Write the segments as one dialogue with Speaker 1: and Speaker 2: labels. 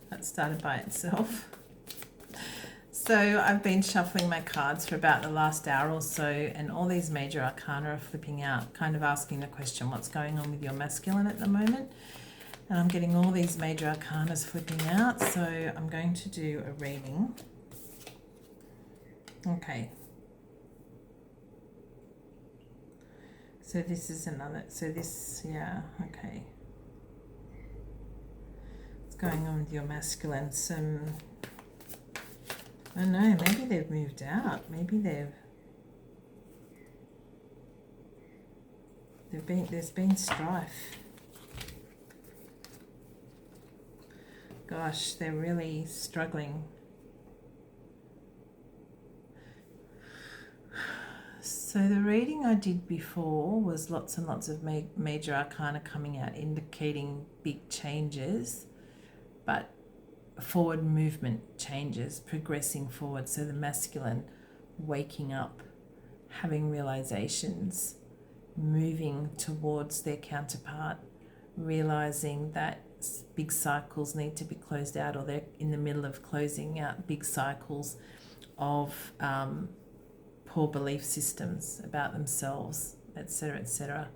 Speaker 1: That started by itself. So I've been shuffling my cards for about the last hour or so, and all these major arcana are flipping out, kind of asking the question, what's going on with your masculine at the moment? And I'm getting all these major arcanas flipping out, so I'm going to do a reading. Okay. So this is another, so this, yeah, okay. What's going on with your masculine? Some, I don't know, maybe they've moved out. Maybe there's been strife. Gosh, they're really struggling. So the reading I did before was lots and lots of major arcana coming out, indicating big changes, but forward movement changes, progressing forward. So the masculine waking up, having realizations, moving towards their counterpart, realizing that big cycles need to be closed out, or they're in the middle of closing out big cycles of poor belief systems about themselves, etc., etc.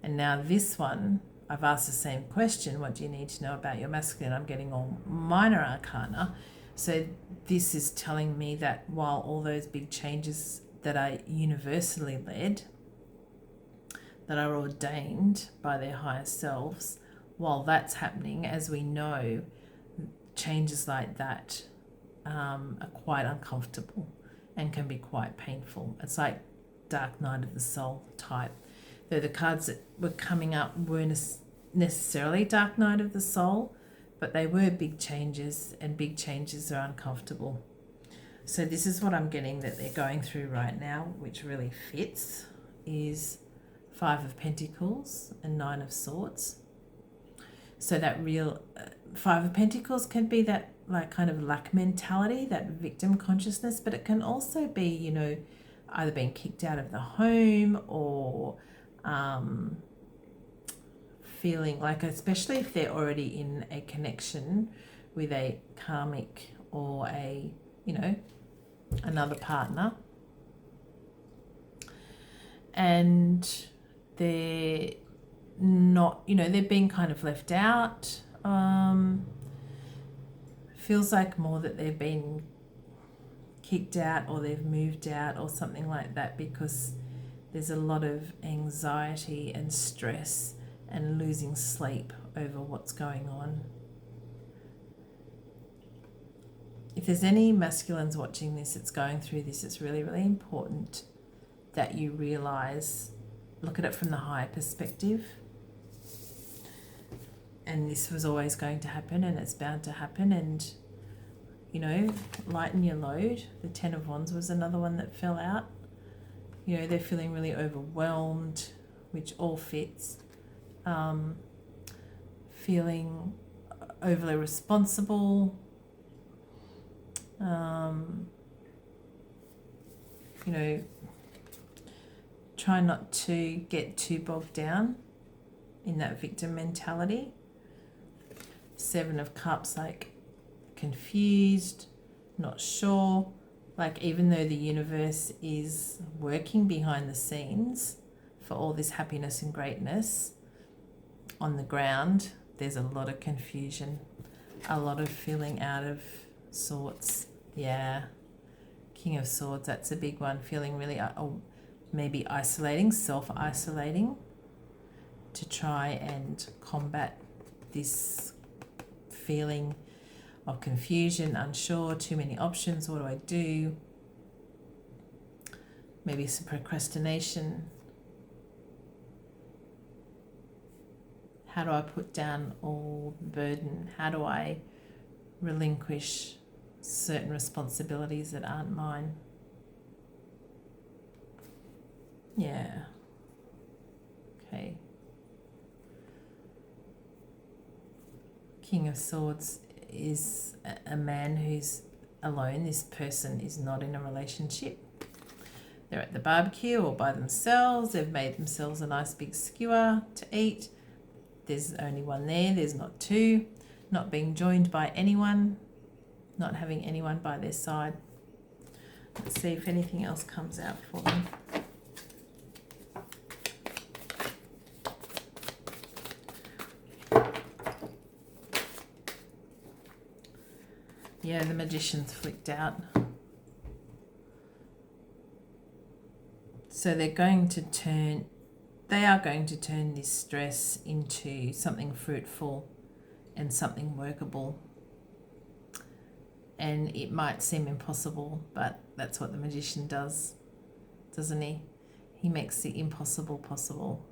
Speaker 1: And now this one, I've asked the same question, what do you need to know about your masculine? I'm getting all minor arcana. So this is telling me that while all those big changes that are universally led, that are ordained by their higher selves, while that's happening, as we know, changes like that are quite uncomfortable and can be quite painful. It's like dark night of the soul type. Though the cards that were coming up weren't necessarily dark night of the soul, but they were big changes, and big changes are uncomfortable. So this is what I'm getting that they're going through right now, which really fits, is 5 of Pentacles and 9 of Swords. So that real 5 of Pentacles can be that like kind of lack mentality, that victim consciousness, but it can also be, you know, either being kicked out of the home or feeling like, especially if they're already in a connection with a karmic or a, you know, another partner, and they're not, you know, they're being kind of left out. Feels like more that they've been kicked out or they've moved out or something like that, because there's a lot of anxiety and stress and losing sleep over what's going on. If there's any masculines watching this, it's going through this, it's really, really important that you realize, look at it from the higher perspective. And this was always going to happen, and it's bound to happen, and, you know, lighten your load. The 10 of Wands was another one that fell out. You know, they're feeling really overwhelmed, which all fits. Feeling overly responsible. You know, try not to get too bogged down in that victim mentality. 7 of Cups, like confused, not sure, like even though the universe is working behind the scenes for all this happiness and greatness, on the ground there's a lot of confusion, a lot of feeling out of sorts. Yeah, King of Swords, that's a big one, feeling really maybe isolating, self-isolating, to try and combat this feeling of confusion, unsure, too many options, what do I do? Maybe some procrastination. How do I put down all the burden? How do I relinquish certain responsibilities that aren't mine? Yeah. Okay. King of Swords is a man who's alone. This person is not in a relationship. They're at the barbecue or by themselves. They've made themselves a nice big skewer to eat. There's only one there. There's not two. not being joined by anyone, not having anyone by their side. Let's see if anything else comes out for them. Yeah, the Magician's flicked out. So they are going to turn this stress into something fruitful and something workable. And it might seem impossible, but that's what the Magician does, doesn't he? He makes the impossible possible.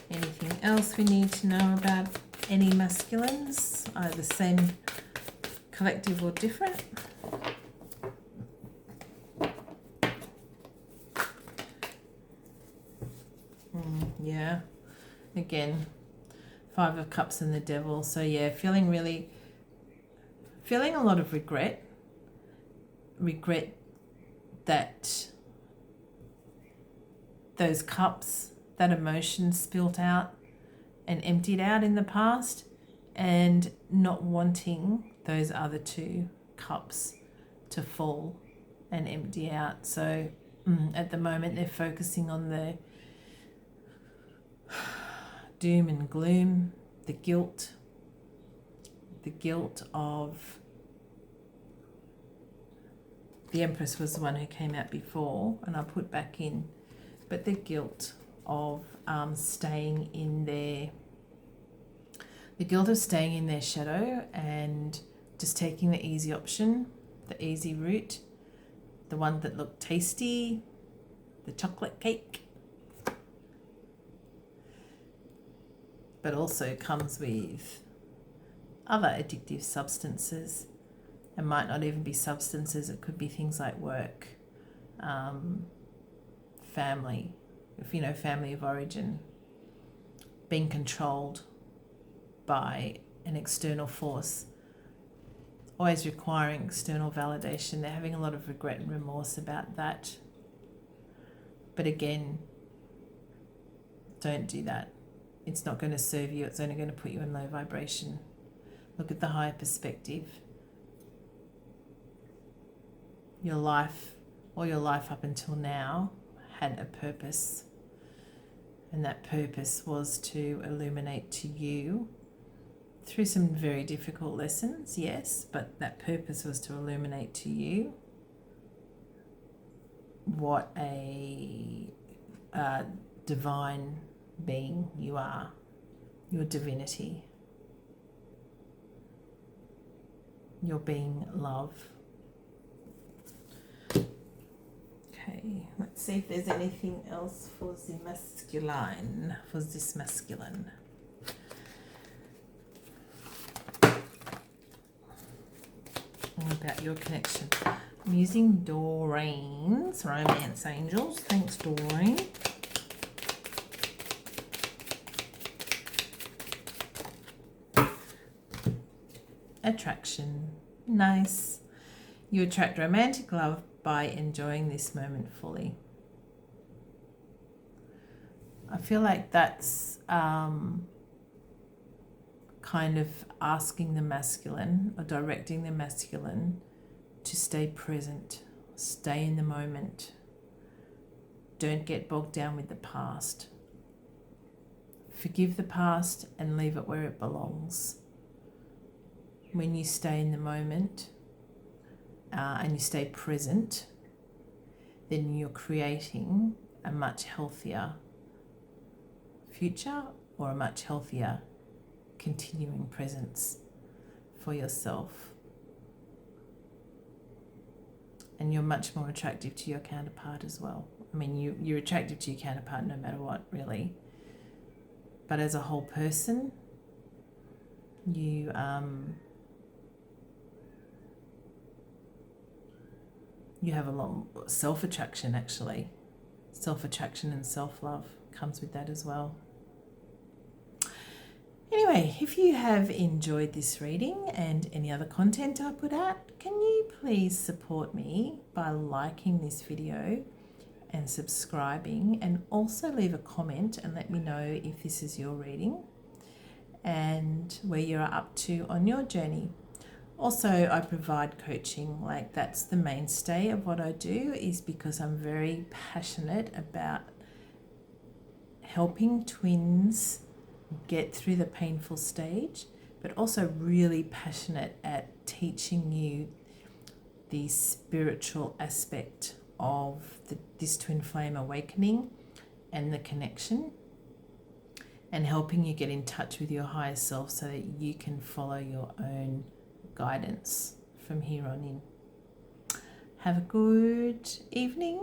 Speaker 1: Anything else we need to know about any masculines, either same, collective or different? Yeah, again, Five of Cups and the Devil. So yeah, feeling a lot of regret that those cups, that emotion spilt out and emptied out in the past, and not wanting those other two cups to fall and empty out. So at the moment they're focusing on the doom and gloom, the guilt of the Empress was the one who came out before, and I put back in, but the guilt of staying in their shadow and just taking the easy option, the easy route, the one that looked tasty, the chocolate cake, but also comes with other addictive substances. It might not even be substances, it could be things like work, family, family of origin, being controlled by an external force, always requiring external validation. They're having a lot of regret and remorse about that. But again, don't do that. It's not going to serve you. It's only going to put you in low vibration. Look at the higher perspective. Your life, all your life up until now, had a purpose. And that purpose was to illuminate to you through some very difficult lessons, yes, but that purpose was to illuminate to you what a divine being you are, your divinity, your being love. Okay, let's see if there's anything else for the masculine, for this masculine. What about your connection? I'm using Doreen's Romance Angels. Thanks, Doreen. Attraction. Nice. You attract romantic love by enjoying this moment fully. I feel like that's kind of asking the masculine or directing the masculine to stay present, stay in the moment. Don't get bogged down with the past. Forgive the past and leave it where it belongs. When you stay in the moment and you stay present, then you're creating a much healthier future or a much healthier continuing presence for yourself. And you're much more attractive to your counterpart as well. I mean, you're attractive to your counterpart no matter what, really. But as a whole person, you have a lot more self-attraction, actually. Self-attraction and self-love comes with that as well. Anyway, if you have enjoyed this reading and any other content I put out, can you please support me by liking this video and subscribing, and also leave a comment and let me know if this is your reading and where you're up to on your journey. Also, I provide coaching, like that's the mainstay of what I do, is because I'm very passionate about helping twins get through the painful stage, but also really passionate at teaching you the spiritual aspect of this twin flame awakening and the connection, and helping you get in touch with your higher self so that you can follow your own guidance from here on in. Have a good evening,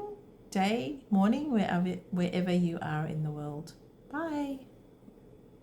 Speaker 1: day, morning, wherever you are in the world. Bye.